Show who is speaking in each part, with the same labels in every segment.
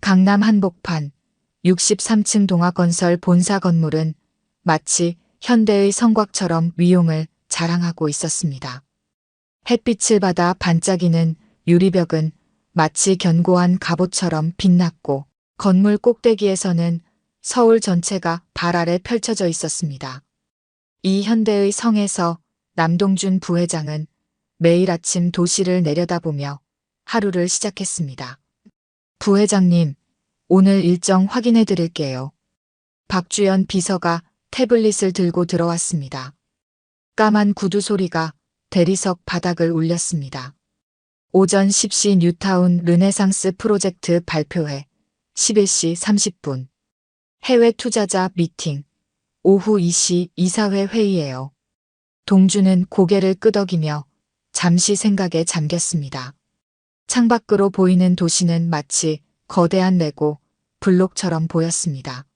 Speaker 1: 강남 한복판 63층 동아건설 본사 건물은 마치 현대의 성곽처럼 위용을 자랑하고 있었습니다. 햇빛을 받아 반짝이는 유리벽은 마치 견고한 갑옷처럼 빛났고 건물 꼭대기에서는 서울 전체가 발 아래 펼쳐져 있었습니다. 이 현대의 성에서 남동준 부회장은 매일 아침 도시를 내려다보며 하루를 시작했습니다. 부회장님, 오늘 일정 확인해 드릴게요. 박주연 비서가 태블릿을 들고 들어왔습니다. 까만 구두 소리가 대리석 바닥을 울렸습니다. 오전 10시 뉴타운 르네상스 프로젝트 발표회 11시 30분. 해외 투자자 미팅. 오후 2시 이사회 회의예요. 동주는 고개를 끄덕이며 잠시 생각에 잠겼습니다. 창밖으로 보이는 도시는 마치 거대한 레고 블록처럼 보였습니다.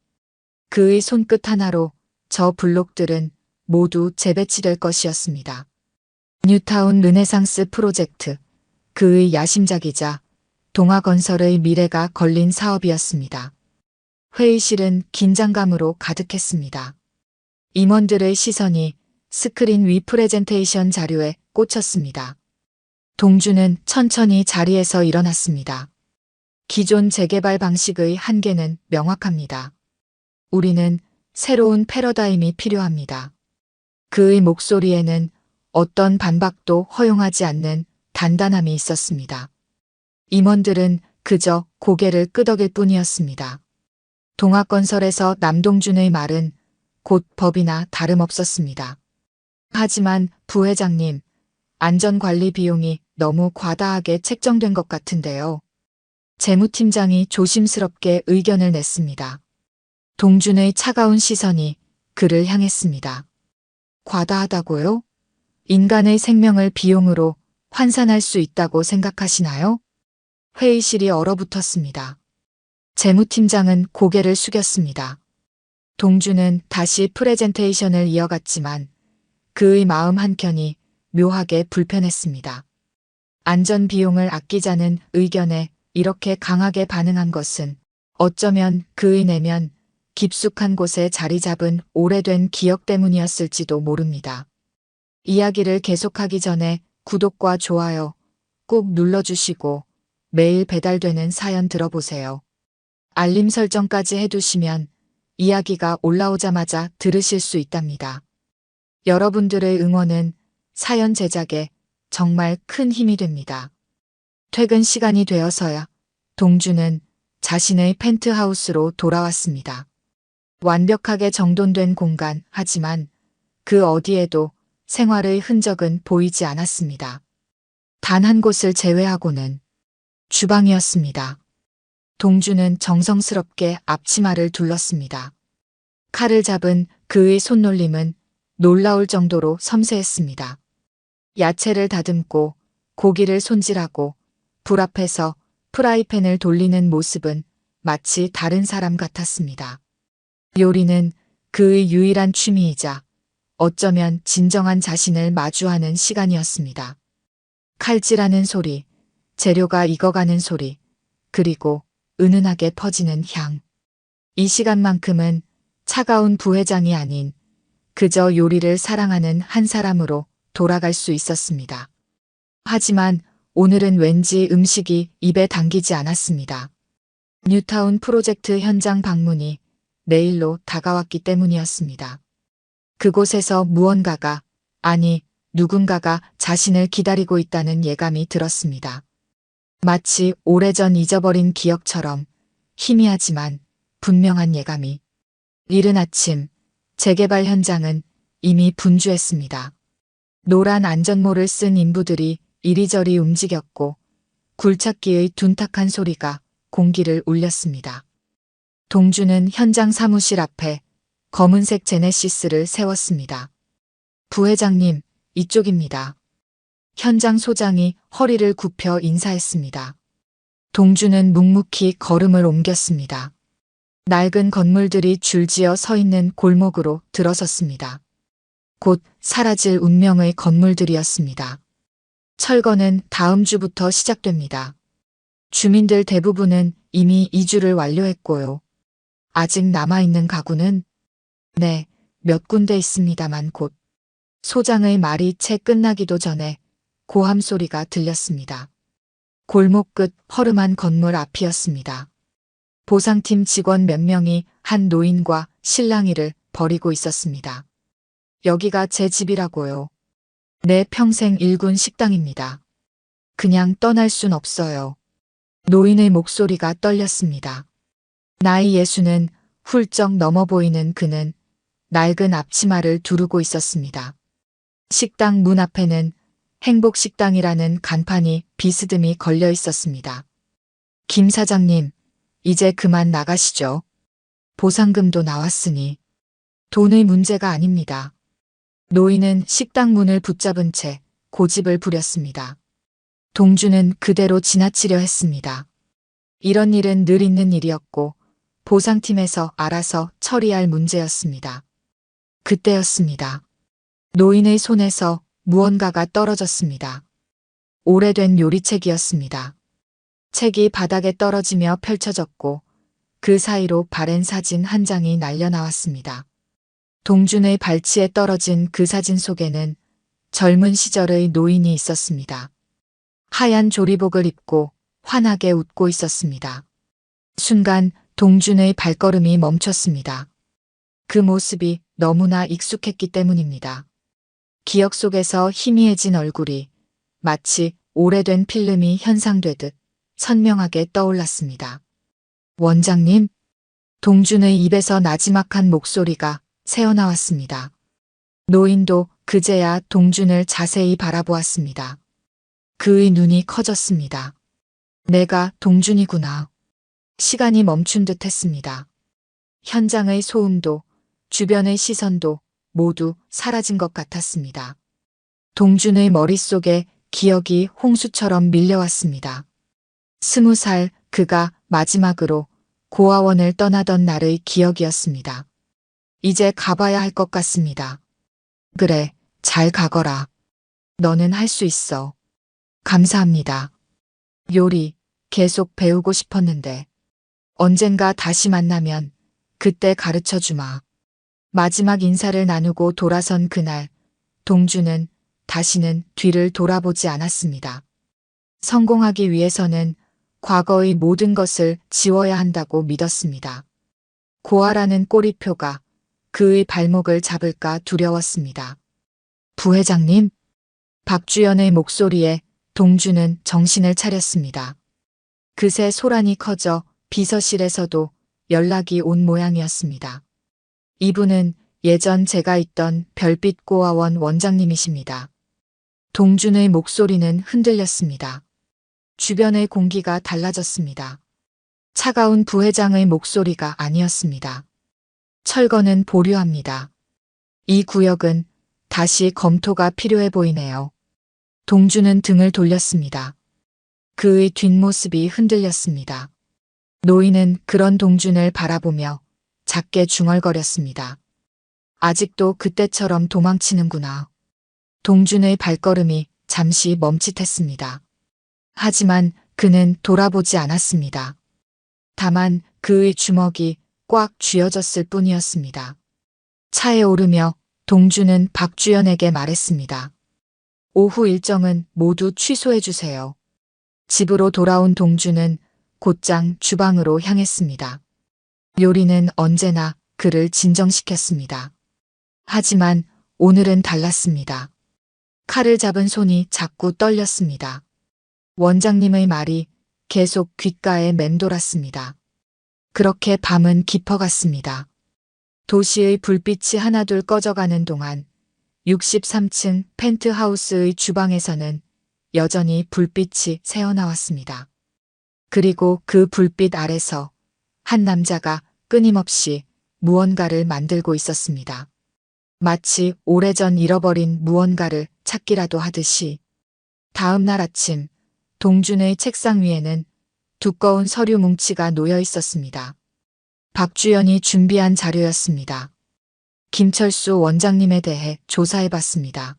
Speaker 1: 그의 손끝 하나로 저 블록들은 모두 재배치될 것이었습니다. 뉴타운 르네상스 프로젝트, 그의 야심작이자 동아건설의 미래가 걸린 사업이었습니다. 회의실은 긴장감으로 가득했습니다. 임원들의 시선이 스크린 위 프레젠테이션 자료에 꽂혔습니다. 동주는 천천히 자리에서 일어났습니다. 기존 재개발 방식의 한계는 명확합니다. 우리는 새로운 패러다임이 필요합니다. 그의 목소리에는 어떤 반박도 허용하지 않는 단단함이 있었습니다. 임원들은 그저 고개를 끄덕일 뿐이었습니다. 동아건설에서 남동준의 말은 곧 법이나 다름없었습니다. 하지만 부회장님, 안전관리 비용이 너무 과다하게 책정된 것 같은데요. 재무팀장이 조심스럽게 의견을 냈습니다. 동준의 차가운 시선이 그를 향했습니다. 과다하다고요? 인간의 생명을 비용으로 환산할 수 있다고 생각하시나요? 회의실이 얼어붙었습니다. 재무팀장은 고개를 숙였습니다. 동준은 다시 프레젠테이션을 이어갔지만 그의 마음 한켠이 묘하게 불편했습니다. 안전 비용을 아끼자는 의견에 이렇게 강하게 반응한 것은 어쩌면 그의 내면 깊숙한 곳에 자리 잡은 오래된 기억 때문이었을지도 모릅니다. 이야기를 계속하기 전에 구독과 좋아요 꼭 눌러주시고 매일 배달되는 사연 들어보세요. 알림 설정까지 해두시면 이야기가 올라오자마자 들으실 수 있답니다. 여러분들의 응원은 사연 제작에 정말 큰 힘이 됩니다. 퇴근 시간이 되어서야 동주는 자신의 펜트하우스로 돌아왔습니다. 완벽하게 정돈된 공간, 하지만 그 어디에도 생활의 흔적은 보이지 않았습니다. 단 한 곳을 제외하고는 주방이었습니다. 동주는 정성스럽게 앞치마를 둘렀습니다. 칼을 잡은 그의 손놀림은 놀라울 정도로 섬세했습니다. 야채를 다듬고 고기를 손질하고 불 앞에서 프라이팬을 돌리는 모습은 마치 다른 사람 같았습니다. 요리는 그의 유일한 취미이자 어쩌면 진정한 자신을 마주하는 시간이었습니다. 칼질하는 소리, 재료가 익어가는 소리, 그리고 은은하게 퍼지는 향. 이 시간만큼은 차가운 부회장이 아닌 그저 요리를 사랑하는 한 사람으로 돌아갈 수 있었습니다. 하지만 오늘은 왠지 음식이 입에 당기지 않았습니다. 뉴타운 프로젝트 현장 방문이 내일로 다가왔기 때문이었습니다. 그곳에서 무언가가, 아니 누군가가 자신을 기다리고 있다는 예감이 들었습니다. 마치 오래전 잊어버린 기억처럼 희미하지만 분명한 예감이. 이른 아침 재개발 현장은 이미 분주했습니다. 노란 안전모를 쓴 인부들이 이리저리 움직였고 굴착기의 둔탁한 소리가 공기를 울렸습니다. 동주는 현장 사무실 앞에 검은색 제네시스를 세웠습니다. 부회장님, 이쪽입니다. 현장 소장이 허리를 굽혀 인사했습니다. 동주는 묵묵히 걸음을 옮겼습니다. 낡은 건물들이 줄지어 서 있는 골목으로 들어섰습니다. 곧 사라질 운명의 건물들이었습니다. 철거는 다음 주부터 시작됩니다. 주민들 대부분은 이미 이주를 완료했고요. 아직 남아있는 가구는 네, 몇 군데 있습니다만 곧 소장의 말이 채 끝나기도 전에 고함 소리가 들렸습니다. 골목 끝 허름한 건물 앞이었습니다. 보상팀 직원 몇 명이 한 노인과 실랑이를 벌이고 있었습니다. 여기가 제 집이라고요. 내 평생 일군 식당입니다. 그냥 떠날 순 없어요. 노인의 목소리가 떨렸습니다. 나이 60은 훌쩍 넘어 보이는 그는 낡은 앞치마를 두르고 있었습니다. 식당 문 앞에는 행복식당이라는 간판이 비스듬히 걸려 있었습니다. 김 사장님, 이제 그만 나가시죠. 보상금도 나왔으니 돈의 문제가 아닙니다. 노인은 식당 문을 붙잡은 채 고집을 부렸습니다. 동주는 그대로 지나치려 했습니다. 이런 일은 늘 있는 일이었고 보상팀에서 알아서 처리할 문제였습니다. 그때였습니다. 노인의 손에서 무언가가 떨어졌습니다. 오래된 요리책이었습니다. 책이 바닥에 떨어지며 펼쳐졌고 그 사이로 바랜 사진 한 장이 날려나왔습니다. 동준의 발치에 떨어진 그 사진 속에는 젊은 시절의 노인이 있었습니다. 하얀 조리복을 입고 환하게 웃고 있었습니다. 순간 동준의 발걸음이 멈췄습니다. 그 모습이 너무나 익숙했기 때문입니다. 기억 속에서 희미해진 얼굴이 마치 오래된 필름이 현상되듯 선명하게 떠올랐습니다. 원장님, 동준의 입에서 나지막한 목소리가 새어나왔습니다. 노인도 그제야 동준을 자세히 바라보았습니다. 그의 눈이 커졌습니다. 내가 동준이구나. 시간이 멈춘 듯 했습니다. 현장의 소음도 주변의 시선도 모두 사라진 것 같았습니다. 동준의 머릿속에 기억이 홍수처럼 밀려왔습니다. 20살 그가 마지막으로 고아원을 떠나던 날의 기억이었습니다. 이제 가봐야 할 것 같습니다. 그래, 잘 가거라. 너는 할 수 있어. 감사합니다. 요리 계속 배우고 싶었는데 언젠가 다시 만나면 그때 가르쳐 주마. 마지막 인사를 나누고 돌아선 그날 동주는 다시는 뒤를 돌아보지 않았습니다. 성공하기 위해서는 과거의 모든 것을 지워야 한다고 믿었습니다. 고아라는 꼬리표가 그의 발목을 잡을까 두려웠습니다. 부회장님, 박주연의 목소리에 동주는 정신을 차렸습니다. 그새 소란이 커져 비서실에서도 연락이 온 모양이었습니다. 이분은 예전 제가 있던 별빛 고아원 원장님이십니다. 동준의 목소리는 흔들렸습니다. 주변의 공기가 달라졌습니다. 차가운 부회장의 목소리가 아니었습니다. 철거는 보류합니다. 이 구역은 다시 검토가 필요해 보이네요. 동준은 등을 돌렸습니다. 그의 뒷모습이 흔들렸습니다. 노인은 그런 동준을 바라보며 작게 중얼거렸습니다. 아직도 그때처럼 도망치는구나. 동준의 발걸음이 잠시 멈칫했습니다. 하지만 그는 돌아보지 않았습니다. 다만 그의 주먹이 꽉 쥐어졌을 뿐이었습니다. 차에 오르며 동준은 박주연에게 말했습니다. 오후 일정은 모두 취소해 주세요. 집으로 돌아온 동준은 곧장 주방으로 향했습니다. 요리는 언제나 그를 진정시켰습니다. 하지만 오늘은 달랐습니다. 칼을 잡은 손이 자꾸 떨렸습니다. 원장님의 말이 계속 귓가에 맴돌았습니다. 그렇게 밤은 깊어갔습니다. 도시의 불빛이 하나둘 꺼져가는 동안 63층 펜트하우스의 주방에서는 여전히 불빛이 새어나왔습니다. 그리고 그 불빛 아래서 한 남자가 끊임없이 무언가를 만들고 있었습니다. 마치 오래전 잃어버린 무언가를 찾기라도 하듯이. 다음 날 아침 동준의 책상 위에는 두꺼운 서류 뭉치가 놓여 있었습니다. 박주연이 준비한 자료였습니다. 김철수 원장님에 대해 조사해봤습니다.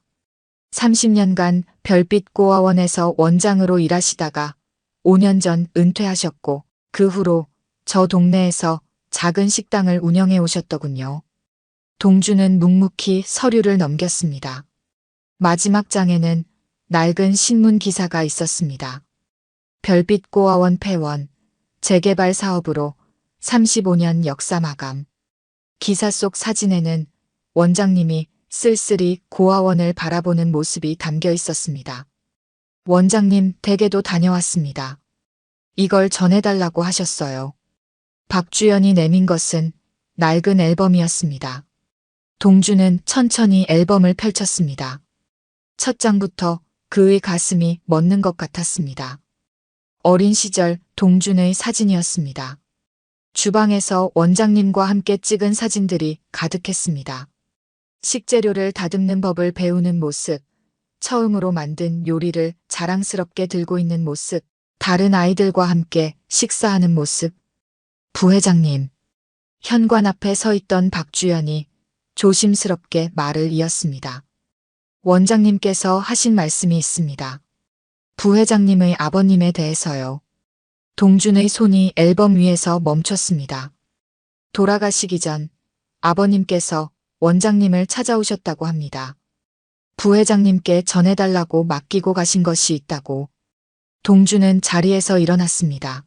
Speaker 1: 30년간 별빛 고아원에서 원장으로 일하시다가 5년 전 은퇴하셨고 그 후로 저 동네에서 작은 식당을 운영해 오셨더군요. 동주는 묵묵히 서류를 넘겼습니다. 마지막 장에는 낡은 신문 기사가 있었습니다. 별빛 고아원 폐원, 재개발 사업으로 35년 역사 마감. 기사 속 사진에는 원장님이 쓸쓸히 고아원을 바라보는 모습이 담겨 있었습니다. 원장님 댁에도 다녀왔습니다. 이걸 전해달라고 하셨어요. 박주연이 내민 것은 낡은 앨범이었습니다. 동주는 천천히 앨범을 펼쳤습니다. 첫 장부터 그의 가슴이 멎는 것 같았습니다. 어린 시절 동준의 사진이었습니다. 주방에서 원장님과 함께 찍은 사진들이 가득했습니다. 식재료를 다듬는 법을 배우는 모습, 처음으로 만든 요리를 자랑스럽게 들고 있는 모습, 다른 아이들과 함께 식사하는 모습. 부회장님. 현관 앞에 서 있던 박주연이 조심스럽게 말을 이었습니다. 원장님께서 하신 말씀이 있습니다. 부회장님의 아버님에 대해서요. 동준의 손이 앨범 위에서 멈췄습니다. 돌아가시기 전 아버님께서 원장님을 찾아오셨다고 합니다. 부회장님께 전해달라고 맡기고 가신 것이 있다고. 동준은 자리에서 일어났습니다.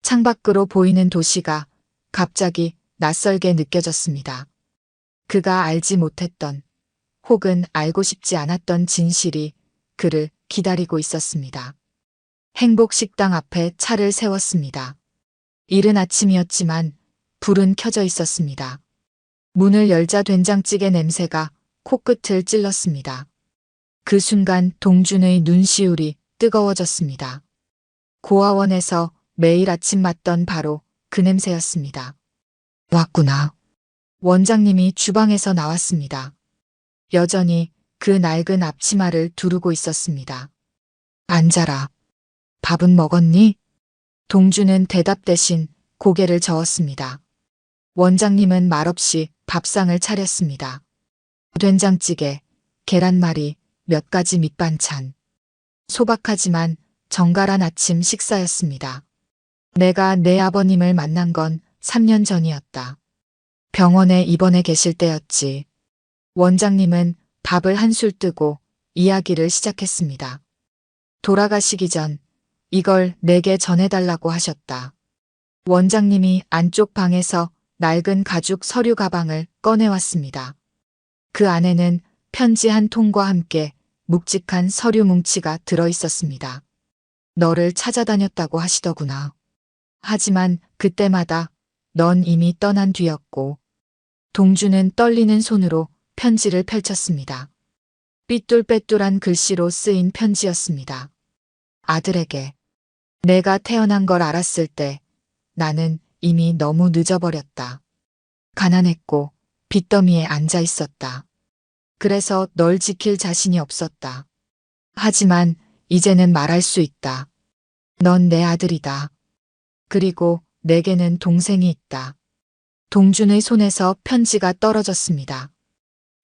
Speaker 1: 창밖으로 보이는 도시가 갑자기 낯설게 느껴졌습니다. 그가 알지 못했던 혹은 알고 싶지 않았던 진실이 그를 기다리고 있었습니다. 행복식당 앞에 차를 세웠습니다. 이른 아침이었지만 불은 켜져 있었습니다. 문을 열자 된장찌개 냄새가 코끝을 찔렀습니다. 그 순간 동준의 눈시울이 뜨거워졌습니다. 고아원에서 매일 아침 맡던 바로 그 냄새였습니다. 왔구나. 원장님이 주방에서 나왔습니다. 여전히 그 낡은 앞치마를 두르고 있었습니다. 앉아라. 밥은 먹었니? 동주는 대답 대신 고개를 저었습니다. 원장님은 말없이 밥상을 차렸습니다. 된장찌개, 계란말이, 몇 가지 밑반찬. 소박하지만 정갈한 아침 식사였습니다. 내가 내 아버님을 만난 건 3년 전이었다. 병원에 입원해 계실 때였지. 원장님은 밥을 한술 뜨고 이야기를 시작했습니다. 돌아가시기 전 이걸 내게 전해달라고 하셨다. 원장님이 안쪽 방에서 낡은 가죽 서류 가방을 꺼내왔습니다. 그 안에는 편지 한 통과 함께 묵직한 서류 뭉치가 들어있었습니다. 너를 찾아다녔다고 하시더구나. 하지만 그때마다 넌 이미 떠난 뒤였고. 동주는 떨리는 손으로 편지를 펼쳤습니다. 삐뚤빼뚤한 글씨로 쓰인 편지였습니다. 아들에게. 내가 태어난 걸 알았을 때 나는 이미 너무 늦어버렸다. 가난했고 빚더미에 앉아 있었다. 그래서 널 지킬 자신이 없었다. 하지만 이제는 말할 수 있다. 넌 내 아들이다. 그리고 내게는 동생이 있다. 동준의 손에서 편지가 떨어졌습니다.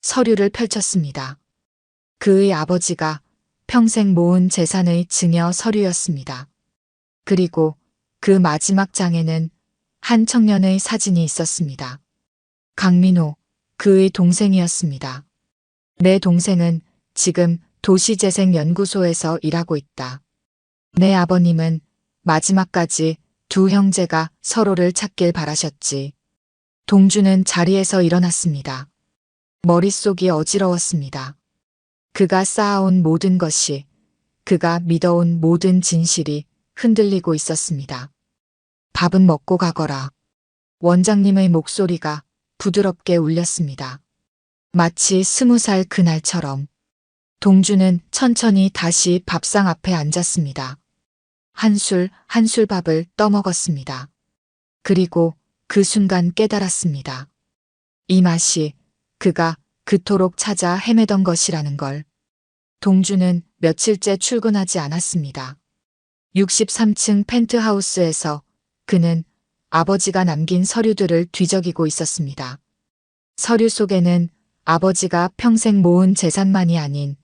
Speaker 1: 서류를 펼쳤습니다. 그의 아버지가 평생 모은 재산의 증여 서류였습니다. 그리고 그 마지막 장에는 한 청년의 사진이 있었습니다. 강민호, 그의 동생이었습니다. 내 동생은 지금 도시재생연구소에서 일하고 있다. 내 아버님은 마지막까지 두 형제가 서로를 찾길 바라셨지. 동주는 자리에서 일어났습니다. 머릿속이 어지러웠습니다. 그가 쌓아온 모든 것이, 그가 믿어온 모든 진실이 흔들리고 있었습니다. 밥은 먹고 가거라. 원장님의 목소리가 부드럽게 울렸습니다. 마치 20살 그날처럼. 동주는 천천히 다시 밥상 앞에 앉았습니다. 한술 한술 밥을 떠먹었습니다. 그리고 그 순간 깨달았습니다. 이 맛이 그가 그토록 찾아 헤매던 것이라는 걸. 동주는 며칠째 출근하지 않았습니다. 63층 펜트하우스에서 그는 아버지가 남긴 서류들을 뒤적이고 있었습니다. 서류 속에는 아버지가 평생 모은 재산만이 아닌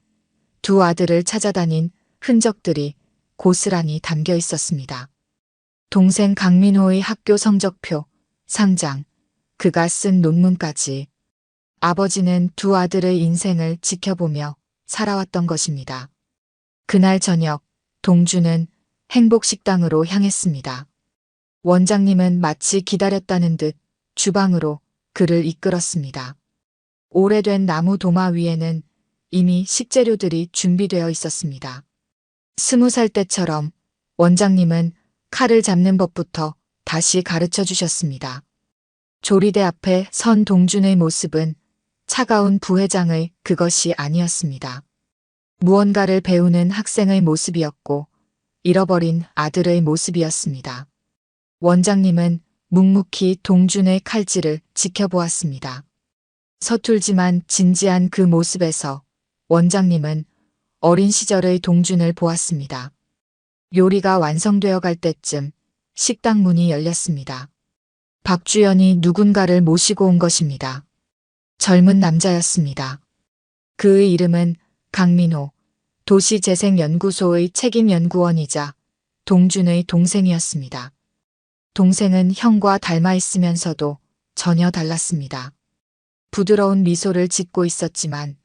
Speaker 1: 두 아들을 찾아다닌 흔적들이 고스란히 담겨 있었습니다. 동생 강민호의 학교 성적표, 상장, 그가 쓴 논문까지. 아버지는 두 아들의 인생을 지켜보며 살아왔던 것입니다. 그날 저녁, 동주는 행복식당으로 향했습니다. 원장님은 마치 기다렸다는 듯 주방으로 그를 이끌었습니다. 오래된 나무 도마 위에는 이미 식재료들이 준비되어 있었습니다. 20살 때처럼 원장님은 칼을 잡는 법부터 다시 가르쳐 주셨습니다. 조리대 앞에 선 동준의 모습은 차가운 부회장의 그것이 아니었습니다. 무언가를 배우는 학생의 모습이었고 잃어버린 아들의 모습이었습니다. 원장님은 묵묵히 동준의 칼질을 지켜보았습니다. 서툴지만 진지한 그 모습에서 원장님은 어린 시절의 동준을 보았습니다. 요리가 완성되어 갈 때쯤 식당 문이 열렸습니다. 박주연이 누군가를 모시고 온 것입니다. 젊은 남자였습니다. 그의 이름은 강민호, 도시재생연구소의 책임연구원이자 동준의 동생이었습니다. 동생은 형과 닮아 있으면서도 전혀 달랐습니다. 부드러운 미소를 짓고 있었지만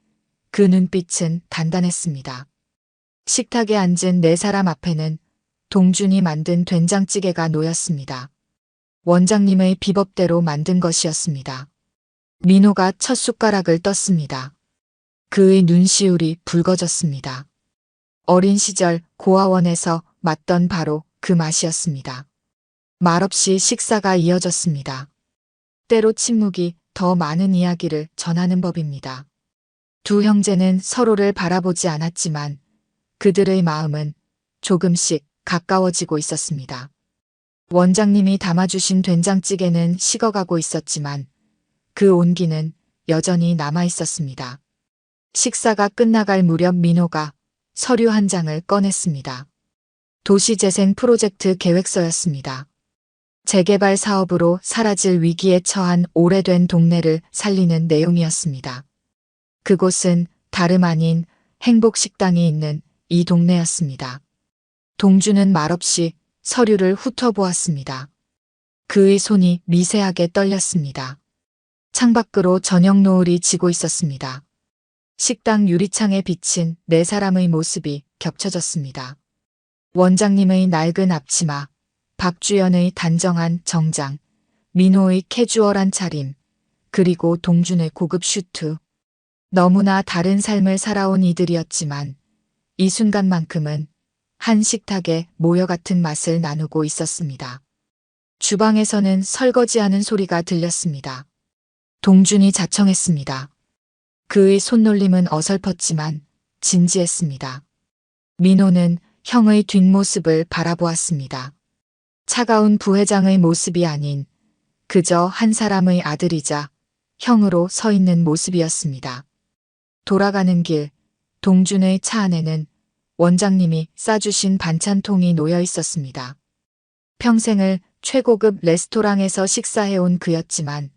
Speaker 1: 그 눈빛은 단단했습니다. 식탁에 앉은 네 사람 앞에는 동준이 만든 된장찌개가 놓였습니다. 원장님의 비법대로 만든 것이었습니다. 민호가 첫 숟가락을 떴습니다. 그의 눈시울이 붉어졌습니다. 어린 시절 고아원에서 맛던 바로 그 맛이었습니다. 말없이 식사가 이어졌습니다. 때로 침묵이 더 많은 이야기를 전하는 법입니다. 두 형제는 서로를 바라보지 않았지만 그들의 마음은 조금씩 가까워지고 있었습니다. 원장님이 담아주신 된장찌개는 식어가고 있었지만 그 온기는 여전히 남아 있었습니다. 식사가 끝나갈 무렵 민호가 서류 한 장을 꺼냈습니다. 도시재생 프로젝트 계획서였습니다. 재개발 사업으로 사라질 위기에 처한 오래된 동네를 살리는 내용이었습니다. 그곳은 다름 아닌 행복식당이 있는 이 동네였습니다. 동주는 말없이 서류를 훑어보았습니다. 그의 손이 미세하게 떨렸습니다. 창밖으로 저녁 노을이 지고 있었습니다. 식당 유리창에 비친 네 사람의 모습이 겹쳐졌습니다. 원장님의 낡은 앞치마, 박주연의 단정한 정장, 민호의 캐주얼한 차림, 그리고 동준의 고급 슈트. 너무나 다른 삶을 살아온 이들이었지만 이 순간만큼은 한 식탁에 모여 같은 맛을 나누고 있었습니다. 주방에서는 설거지하는 소리가 들렸습니다. 동준이 자청했습니다. 그의 손놀림은 어설펐지만 진지했습니다. 민호는 형의 뒷모습을 바라보았습니다. 차가운 부회장의 모습이 아닌 그저 한 사람의 아들이자 형으로 서 있는 모습이었습니다. 돌아가는 길, 동준의 차 안에는 원장님이 싸주신 반찬통이 놓여 있었습니다. 평생을 최고급 레스토랑에서 식사해온 그였지만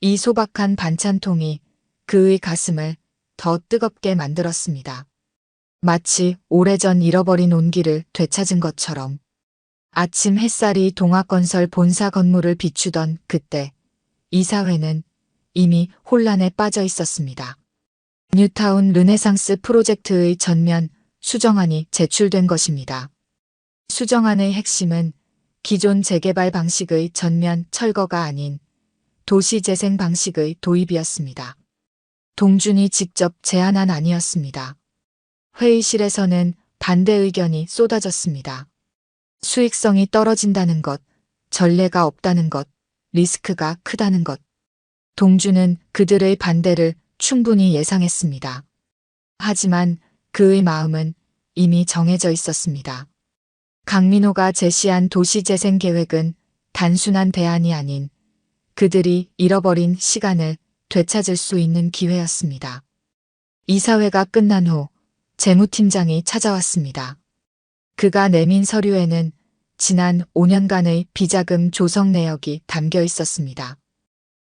Speaker 1: 이 소박한 반찬통이 그의 가슴을 더 뜨겁게 만들었습니다. 마치 오래전 잃어버린 온기를 되찾은 것처럼. 아침 햇살이 동학건설 본사 건물을 비추던 그때 이사회는 이미 혼란에 빠져 있었습니다. 뉴타운 르네상스 프로젝트의 전면 수정안이 제출된 것입니다. 수정안의 핵심은 기존 재개발 방식의 전면 철거가 아닌 도시재생 방식의 도입이었습니다. 동준이 직접 제안한 안이었습니다. 회의실에서는 반대 의견이 쏟아졌습니다. 수익성이 떨어진다는 것, 전례가 없다는 것, 리스크가 크다는 것. 동준은 그들의 반대를 충분히 예상했습니다. 하지만 그의 마음은 이미 정해져 있었습니다. 강민호가 제시한 도시재생 계획은 단순한 대안이 아닌 그들이 잃어버린 시간을 되찾을 수 있는 기회였습니다. 이사회가 끝난 후 재무팀장이 찾아왔습니다. 그가 내민 서류에는 지난 5년간의 비자금 조성 내역이 담겨 있었습니다.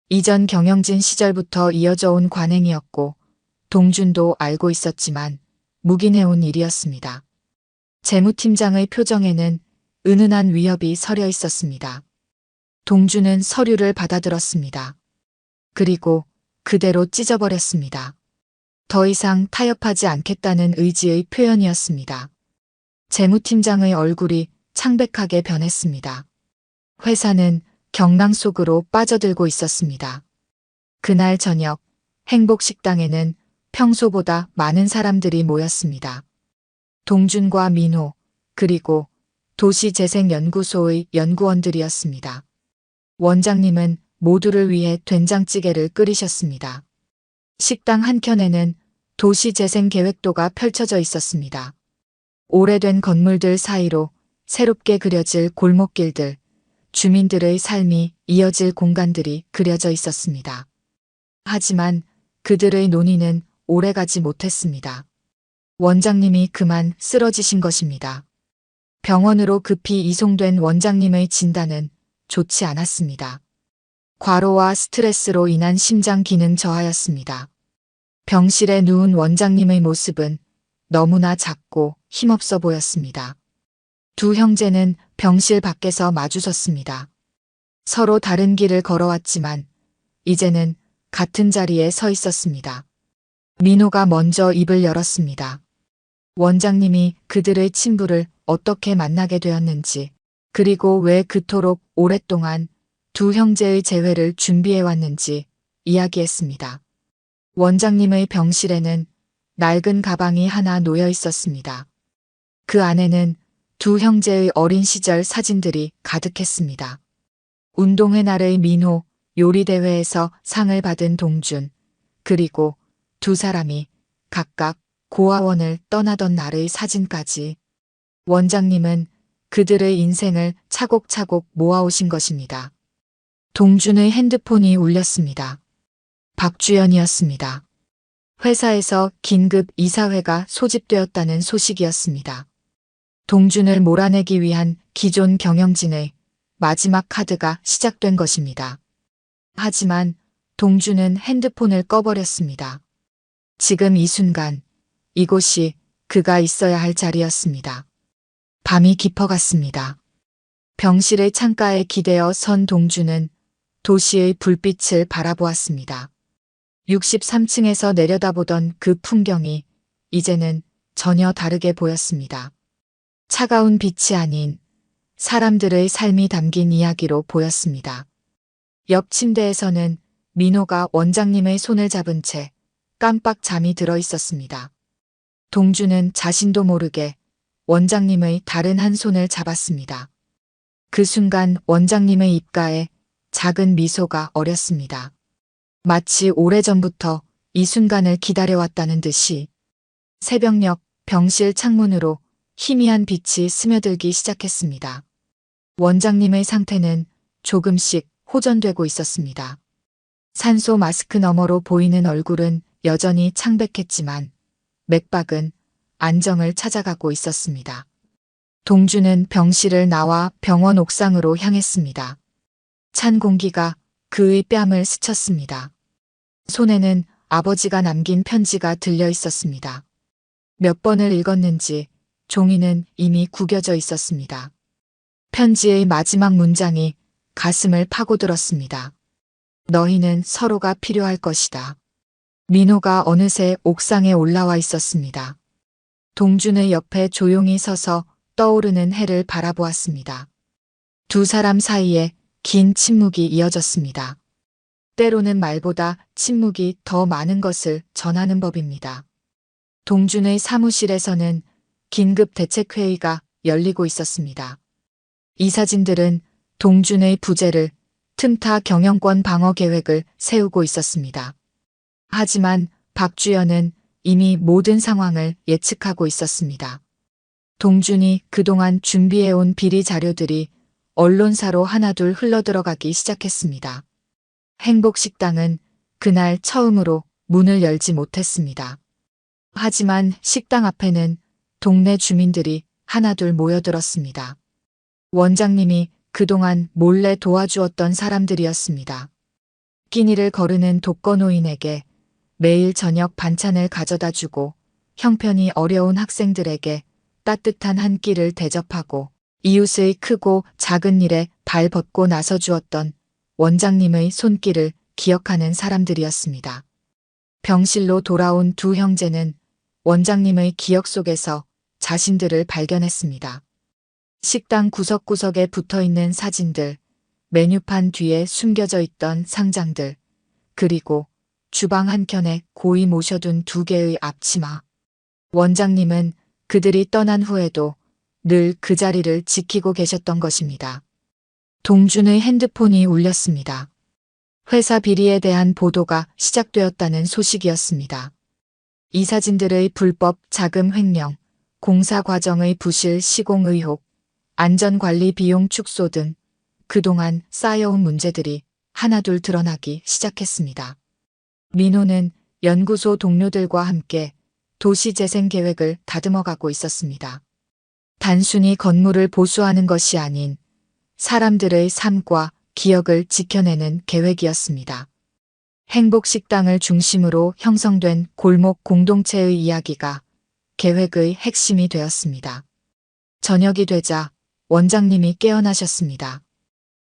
Speaker 1: 이전 경영진 시절부터 이어져 온 관행이었고 동준도 알고 있었지만 묵인해온 일이었습니다. 재무팀장의 표정에는 은은한 위협이 서려 있었습니다. 동주는 서류를 받아들었습니다. 그리고 그대로 찢어버렸습니다. 더 이상 타협하지 않겠다는 의지의 표현이었습니다. 재무팀장의 얼굴이 창백하게 변했습니다. 회사는 경랑 속으로 빠져들고 있었습니다. 그날 저녁 행복식당에는 평소보다 많은 사람들이 모였습니다. 동준과 민호, 그리고 도시재생연구소의 연구원들이었습니다. 원장님은 모두를 위해 된장찌개를 끓이셨습니다. 식당 한켠에는 도시재생계획도가 펼쳐져 있었습니다. 오래된 건물들 사이로 새롭게 그려질 골목길들, 주민들의 삶이 이어질 공간들이 그려져 있었습니다. 하지만 그들의 논의는 오래가지 못했습니다. 원장님이 그만 쓰러지신 것입니다. 병원으로 급히 이송된 원장님의 진단은 좋지 않았습니다. 과로와 스트레스로 인한 심장 기능 저하였습니다. 병실에 누운 원장님의 모습은 너무나 작고 힘없어 보였습니다. 두 형제는 병실 밖에서 마주섰습니다. 서로 다른 길을 걸어왔지만 이제는 같은 자리에 서 있었습니다. 민호가 먼저 입을 열었습니다. 원장님이 그들의 친부를 어떻게 만나게 되었는지, 그리고 왜 그토록 오랫동안 두 형제의 재회를 준비해왔는지 이야기했습니다. 원장님의 병실에는 낡은 가방이 하나 놓여 있었습니다. 그 안에는 두 형제의 어린 시절 사진들이 가득했습니다. 운동회 날의 민호, 요리대회에서 상을 받은 동준, 그리고 두 사람이 각각 고아원을 떠나던 날의 사진까지. 원장님은 그들의 인생을 차곡차곡 모아오신 것입니다. 동준의 핸드폰이 울렸습니다. 박주연이었습니다. 회사에서 긴급 이사회가 소집되었다는 소식이었습니다. 동준을 몰아내기 위한 기존 경영진의 마지막 카드가 시작된 것입니다. 하지만 동준은 핸드폰을 꺼버렸습니다. 지금 이 순간 이곳이 그가 있어야 할 자리였습니다. 밤이 깊어갔습니다. 병실의 창가에 기대어 선 동준은 도시의 불빛을 바라보았습니다. 63층에서 내려다보던 그 풍경이 이제는 전혀 다르게 보였습니다. 차가운 빛이 아닌 사람들의 삶이 담긴 이야기로 보였습니다. 옆 침대에서는 민호가 원장님의 손을 잡은 채 깜빡 잠이 들어 있었습니다. 동준은 자신도 모르게 원장님의 다른 한 손을 잡았습니다. 그 순간 원장님의 입가에 작은 미소가 어렸습니다. 마치 오래전부터 이 순간을 기다려왔다는 듯이. 새벽녘 병실 창문으로 희미한 빛이 스며들기 시작했습니다. 원장님의 상태는 조금씩 호전되고 있었습니다. 산소 마스크 너머로 보이는 얼굴은 여전히 창백했지만 맥박은 안정을 찾아가고 있었습니다. 동준은 병실을 나와 병원 옥상으로 향했습니다. 찬 공기가 그의 뺨을 스쳤습니다. 손에는 아버지가 남긴 편지가 들려 있었습니다. 몇 번을 읽었는지 종이는 이미 구겨져 있었습니다. 편지의 마지막 문장이 가슴을 파고들었습니다. 너희는 서로가 필요할 것이다. 민호가 어느새 옥상에 올라와 있었습니다. 동준의 옆에 조용히 서서 떠오르는 해를 바라보았습니다. 두 사람 사이에 긴 침묵이 이어졌습니다. 때로는 말보다 침묵이 더 많은 것을 전하는 법입니다. 동준의 사무실에서는 긴급 대책회의가 열리고 있었습니다. 이 사진들은 동준의 부재를 틈타 경영권 방어 계획을 세우고 있었습니다. 하지만 박주연은 이미 모든 상황을 예측하고 있었습니다. 동준이 그동안 준비해온 비리 자료들이 언론사로 하나둘 흘러들어가기 시작했습니다. 행복식당은 그날 처음으로 문을 열지 못했습니다. 하지만 식당 앞에는 동네 주민들이 하나둘 모여들었습니다. 원장님이 그동안 몰래 도와주었던 사람들이었습니다. 끼니를 거르는 독거노인에게 매일 저녁 반찬을 가져다 주고 형편이 어려운 학생들에게 따뜻한 한 끼를 대접하고 이웃의 크고 작은 일에 발 벗고 나서 주었던 원장님의 손길을 기억하는 사람들이었습니다. 병실로 돌아온 두 형제는 원장님의 기억 속에서 자신들을 발견했습니다. 식당 구석구석에 붙어있는 사진들, 메뉴판 뒤에 숨겨져 있던 상장들, 그리고 주방 한켠에 고이 모셔둔 두 개의 앞치마. 원장님은 그들이 떠난 후에도 늘 그 자리를 지키고 계셨던 것입니다. 동준의 핸드폰이 울렸습니다. 회사 비리에 대한 보도가 시작되었다는 소식이었습니다. 이 사진들의 불법 자금 횡령, 공사 과정의 부실 시공 의혹, 안전관리 비용 축소 등 그동안 쌓여온 문제들이 하나둘 드러나기 시작했습니다. 민호는 연구소 동료들과 함께 도시재생 계획을 다듬어가고 있었습니다. 단순히 건물을 보수하는 것이 아닌 사람들의 삶과 기억을 지켜내는 계획이었습니다. 행복식당을 중심으로 형성된 골목 공동체의 이야기가 계획의 핵심이 되었습니다. 저녁이 되자 원장님이 깨어나셨습니다.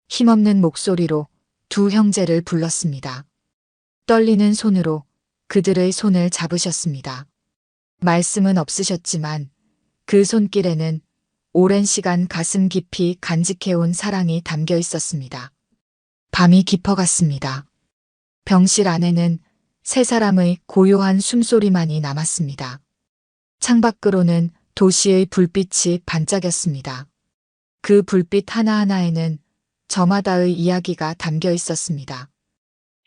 Speaker 1: 힘없는 목소리로 두 형제를 불렀습니다. 떨리는 손으로 그들의 손을 잡으셨습니다. 말씀은 없으셨지만 그 손길에는 오랜 시간 가슴 깊이 간직해온 사랑이 담겨 있었습니다. 밤이 깊어갔습니다. 병실 안에는 세 사람의 고요한 숨소리만이 남았습니다. 창밖으로는 도시의 불빛이 반짝였습니다. 그 불빛 하나하나에는 저마다의 이야기가 담겨 있었습니다.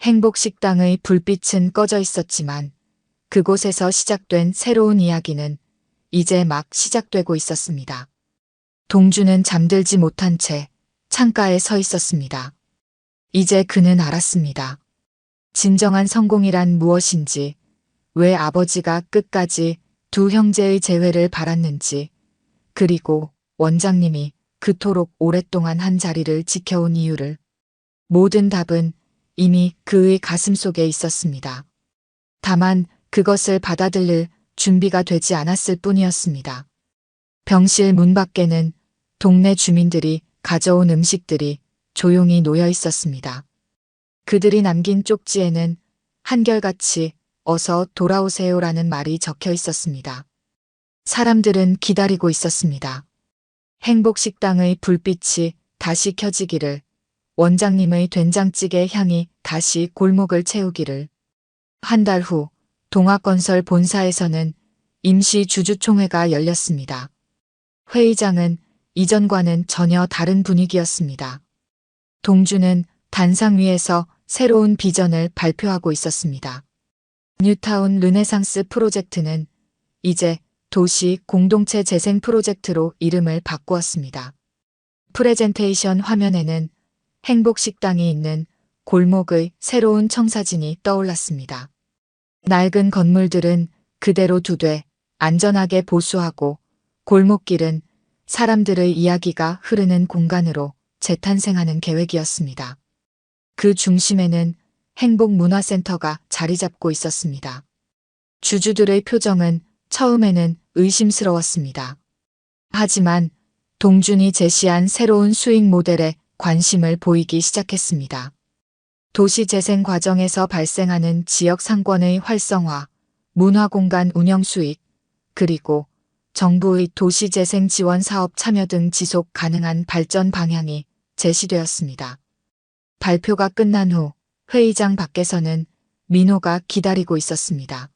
Speaker 1: 행복식당의 불빛은 꺼져 있었지만 그곳에서 시작된 새로운 이야기는 이제 막 시작되고 있었습니다. 동주는 잠들지 못한 채 창가에 서 있었습니다. 이제 그는 알았습니다. 진정한 성공이란 무엇인지, 왜 아버지가 끝까지 두 형제의 재회를 바랐는지, 그리고 원장님이 그토록 오랫동안 한 자리를 지켜온 이유를. 모든 답은 이미 그의 가슴 속에 있었습니다. 다만 그것을 받아들일 준비가 되지 않았을 뿐이었습니다. 병실 문 밖에는 동네 주민들이 가져온 음식들이 조용히 놓여 있었습니다. 그들이 남긴 쪽지에는 한결같이 어서 돌아오세요라는 말이 적혀 있었습니다. 사람들은 기다리고 있었습니다. 행복식당의 불빛이 다시 켜지기를, 원장님의 된장찌개 향이 다시 골목을 채우기를. 한 달 후 동학건설 본사에서는 임시 주주총회가 열렸습니다. 회의장은 이전과는 전혀 다른 분위기였습니다. 동주는 단상 위에서 새로운 비전을 발표하고 있었습니다. 뉴타운 르네상스 프로젝트는 이제 도시 공동체 재생 프로젝트로 이름을 바꾸었습니다. 프레젠테이션 화면에는 행복식당이 있는 골목의 새로운 청사진이 떠올랐습니다. 낡은 건물들은 그대로 두되 안전하게 보수하고, 골목길은 사람들의 이야기가 흐르는 공간으로 재탄생하는 계획이었습니다. 그 중심에는 행복문화센터가 자리 잡고 있었습니다. 주주들의 표정은 처음에는 의심스러웠습니다. 하지만 동준이 제시한 새로운 수익 모델에 관심을 보이기 시작했습니다. 도시재생 과정에서 발생하는 지역 상권의 활성화, 문화공간 운영 수익, 그리고 정부의 도시재생 지원 사업 참여 등 지속 가능한 발전 방향이 제시되었습니다. 발표가 끝난 후 회의장 밖에서는 민호가 기다리고 있었습니다.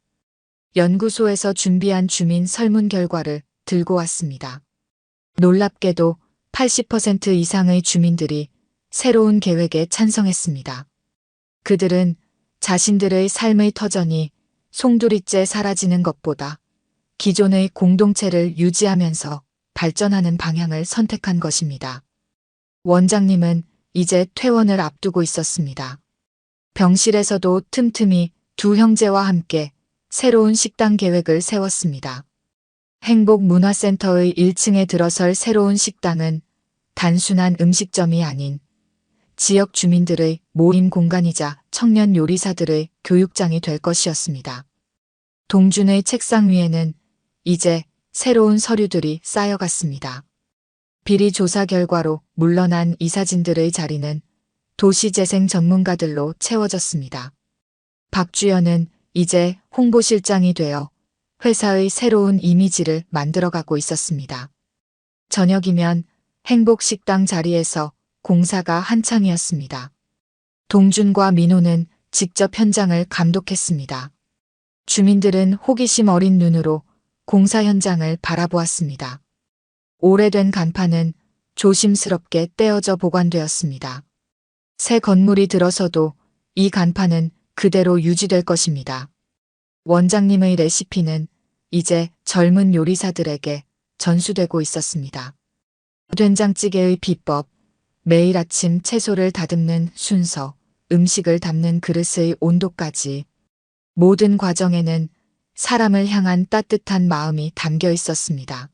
Speaker 1: 연구소에서 준비한 주민 설문 결과를 들고 왔습니다. 놀랍게도 80% 이상의 주민들이 새로운 계획에 찬성했습니다. 그들은 자신들의 삶의 터전이 송두리째 사라지는 것보다 기존의 공동체를 유지하면서 발전하는 방향을 선택한 것입니다. 원장님은 이제 퇴원을 앞두고 있었습니다. 병실에서도 틈틈이 두 형제와 함께 새로운 식당 계획을 세웠습니다. 행복문화센터의 1층에 들어설 새로운 식당은 단순한 음식점이 아닌 지역 주민들의 모임 공간이자 청년 요리사들의 교육장이 될 것이었습니다. 동준의 책상 위에는 이제 새로운 서류들이 쌓여갔습니다. 비리 조사 결과로 물러난 이사진들의 자리는 도시재생 전문가들로 채워졌습니다. 박주연은 이제 홍보실장이 되어 회사의 새로운 이미지를 만들어가고 있었습니다. 저녁이면 행복식당 자리에서 공사가 한창이었습니다. 동준과 민호는 직접 현장을 감독했습니다. 주민들은 호기심 어린 눈으로 공사 현장을 바라보았습니다. 오래된 간판은 조심스럽게 떼어져 보관되었습니다. 새 건물이 들어서도 이 간판은 그대로 유지될 것입니다. 원장님의 레시피는 이제 젊은 요리사들에게 전수되고 있었습니다. 된장찌개의 비법, 매일 아침 채소를 다듬는 순서, 음식을 담는 그릇의 온도까지 모든 과정에는 사람을 향한 따뜻한 마음이 담겨 있었습니다.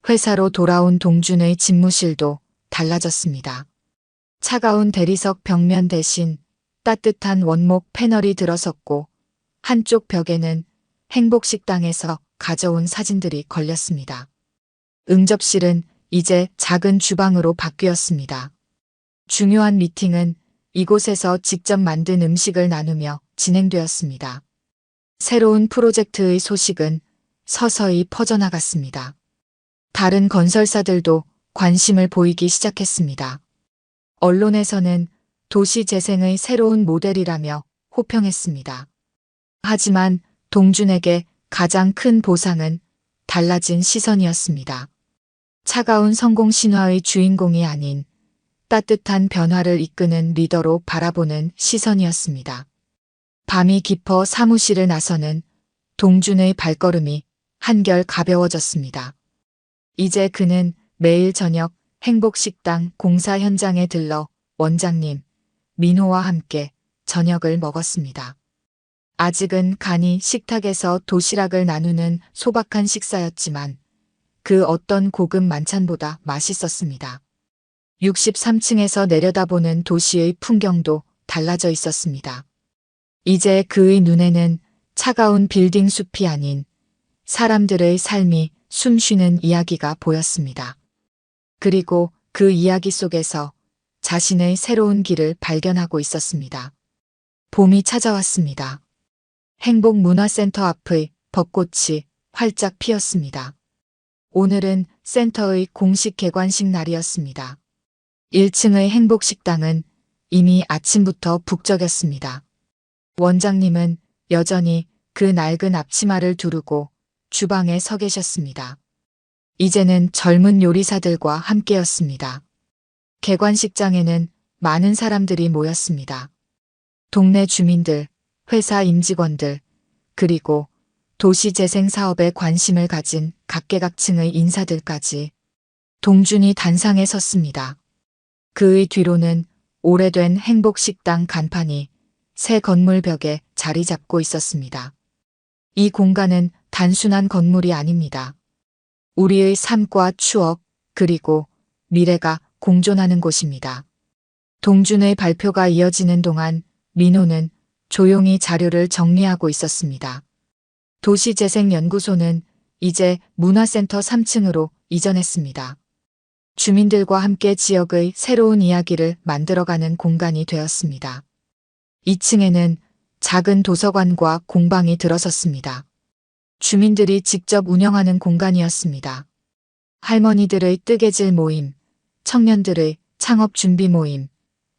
Speaker 1: 회사로 돌아온 동준의 집무실도 달라졌습니다. 차가운 대리석 벽면 대신 따뜻한 원목 패널이 들어섰고 한쪽 벽에는 행복식당에서 가져온 사진들이 걸렸습니다. 응접실은 이제 작은 주방으로 바뀌었습니다. 중요한 미팅은 이곳에서 직접 만든 음식을 나누며 진행되었습니다. 새로운 프로젝트의 소식은 서서히 퍼져나갔습니다. 다른 건설사들도 관심을 보이기 시작했습니다. 언론에서는 도시재생의 새로운 모델이라며 호평했습니다. 하지만 동준에게 가장 큰 보상은 달라진 시선이었습니다. 차가운 성공 신화의 주인공이 아닌 따뜻한 변화를 이끄는 리더로 바라보는 시선이었습니다. 밤이 깊어 사무실을 나서는 동준의 발걸음이 한결 가벼워졌습니다. 이제 그는 매일 저녁 행복식당 공사 현장에 들러 원장님, 민호와 함께 저녁을 먹었습니다. 아직은 간이 식탁에서 도시락을 나누는 소박한 식사였지만 그 어떤 고급 만찬보다 맛있었습니다. 63층에서 내려다보는 도시의 풍경도 달라져 있었습니다. 이제 그의 눈에는 차가운 빌딩 숲이 아닌 사람들의 삶이 숨쉬는 이야기가 보였습니다. 그리고 그 이야기 속에서 자신의 새로운 길을 발견하고 있었습니다. 봄이 찾아왔습니다. 행복문화센터 앞의 벚꽃이 활짝 피었습니다. 오늘은 센터의 공식 개관식 날이었습니다. 1층의 행복식당은 이미 아침부터 북적였습니다. 원장님은 여전히 그 낡은 앞치마를 두르고 주방에 서 계셨습니다. 이제는 젊은 요리사들과 함께였습니다. 개관식장에는 많은 사람들이 모였습니다. 동네 주민들, 회사 임직원들, 그리고 도시재생 사업에 관심을 가진 각계각층의 인사들까지 동준이 단상에 섰습니다. 그의 뒤로는 오래된 행복식당 간판이 새 건물 벽에 자리 잡고 있었습니다. 이 공간은 단순한 건물이 아닙니다. 우리의 삶과 추억, 그리고 미래가 공존하는 곳입니다. 동준의 발표가 이어지는 동안 민호는 조용히 자료를 정리하고 있었습니다. 도시재생연구소는 이제 문화센터 3층으로 이전했습니다. 주민들과 함께 지역의 새로운 이야기를 만들어가는 공간이 되었습니다. 2층에는 작은 도서관과 공방이 들어섰습니다. 주민들이 직접 운영하는 공간이었습니다. 할머니들의 뜨개질 모임, 청년들의 창업 준비 모임,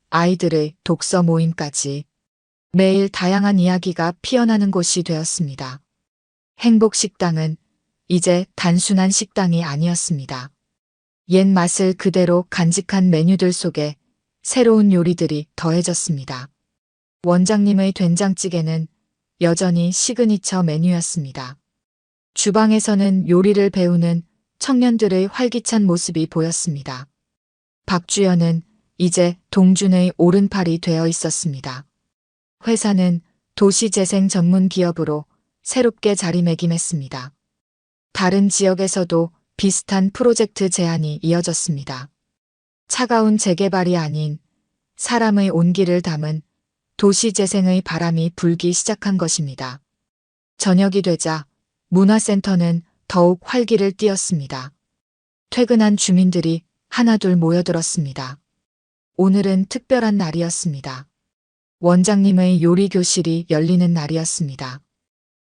Speaker 1: 아이들의 독서 모임까지 매일 다양한 이야기가 피어나는 곳이 되었습니다. 행복식당은 이제 단순한 식당이 아니었습니다. 옛 맛을 그대로 간직한 메뉴들 속에 새로운 요리들이 더해졌습니다. 원장님의 된장찌개는 여전히 시그니처 메뉴였습니다. 주방에서는 요리를 배우는 청년들의 활기찬 모습이 보였습니다. 박주연은 이제 동준의 오른팔이 되어 있었습니다. 회사는 도시재생 전문 기업으로 새롭게 자리매김했습니다. 다른 지역에서도 비슷한 프로젝트 제안이 이어졌습니다. 차가운 재개발이 아닌 사람의 온기를 담은 도시재생의 바람이 불기 시작한 것입니다. 저녁이 되자 문화센터는 더욱 활기를 띠었습니다. 퇴근한 주민들이 하나둘 모여들었습니다. 오늘은 특별한 날이었습니다. 원장님의 요리 교실이 열리는 날이었습니다.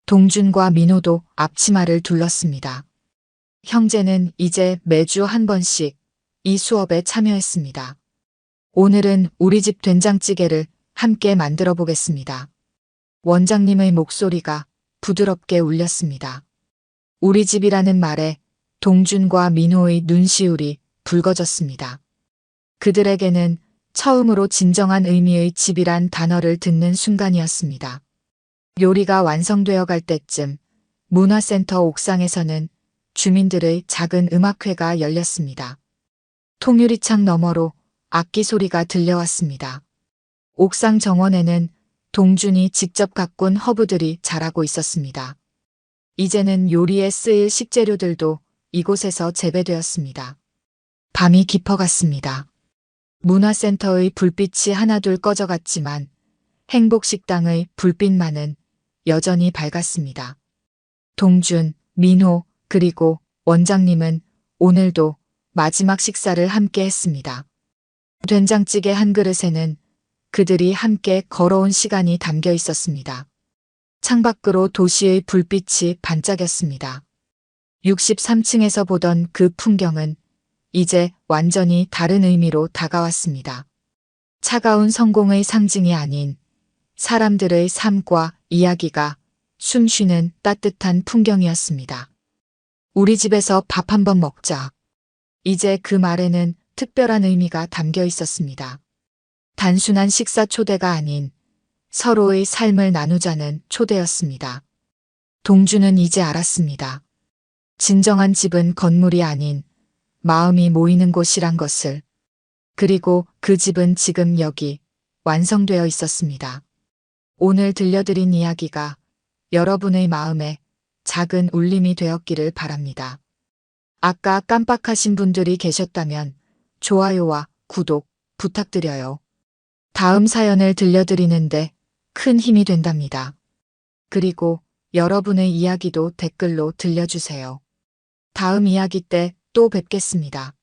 Speaker 1: 동준과 민호도 앞치마를 둘렀습니다. 형제는 이제 매주 한 번씩 이 수업에 참여했습니다. 오늘은 우리 집 된장찌개를 함께 만들어 보겠습니다. 원장님의 목소리가 부드럽게 울렸습니다. 우리 집이라는 말에 동준과 민호의 눈시울이 붉어졌습니다. 그들에게는 처음으로 진정한 의미의 집이란 단어를 듣는 순간이었습니다. 요리가 완성되어 갈 때쯤 문화센터 옥상에서는 주민들의 작은 음악회가 열렸습니다. 통유리창 너머로 악기 소리가 들려왔습니다. 옥상 정원에는 동준이 직접 가꾼 허브들이 자라고 있었습니다. 이제는 요리에 쓰일 식재료들도 이곳에서 재배되었습니다. 밤이 깊어갔습니다. 문화센터의 불빛이 하나둘 꺼져갔지만 행복식당의 불빛만은 여전히 밝았습니다. 동준, 민호, 그리고 원장님은 오늘도 마지막 식사를 함께 했습니다. 된장찌개 한 그릇에는 그들이 함께 걸어온 시간이 담겨 있었습니다. 창밖으로 도시의 불빛이 반짝였습니다. 63층에서 보던 그 풍경은 이제 완전히 다른 의미로 다가왔습니다. 차가운 성공의 상징이 아닌 사람들의 삶과 이야기가 숨쉬는 따뜻한 풍경이었습니다. 우리 집에서 밥 한번 먹자. 이제 그 말에는 특별한 의미가 담겨 있었습니다. 단순한 식사 초대가 아닌 서로의 삶을 나누자는 초대였습니다. 동주는 이제 알았습니다. 진정한 집은 건물이 아닌 마음이 모이는 곳이란 것을. 그리고 그 집은 지금 여기 완성되어 있었습니다. 오늘 들려드린 이야기가 여러분의 마음에 작은 울림이 되었기를 바랍니다. 아까 깜빡하신 분들이 계셨다면 좋아요와 구독 부탁드려요. 다음 사연을 들려드리는데 큰 힘이 된답니다. 그리고 여러분의 이야기도 댓글로 들려주세요. 다음 이야기 때 또 뵙겠습니다.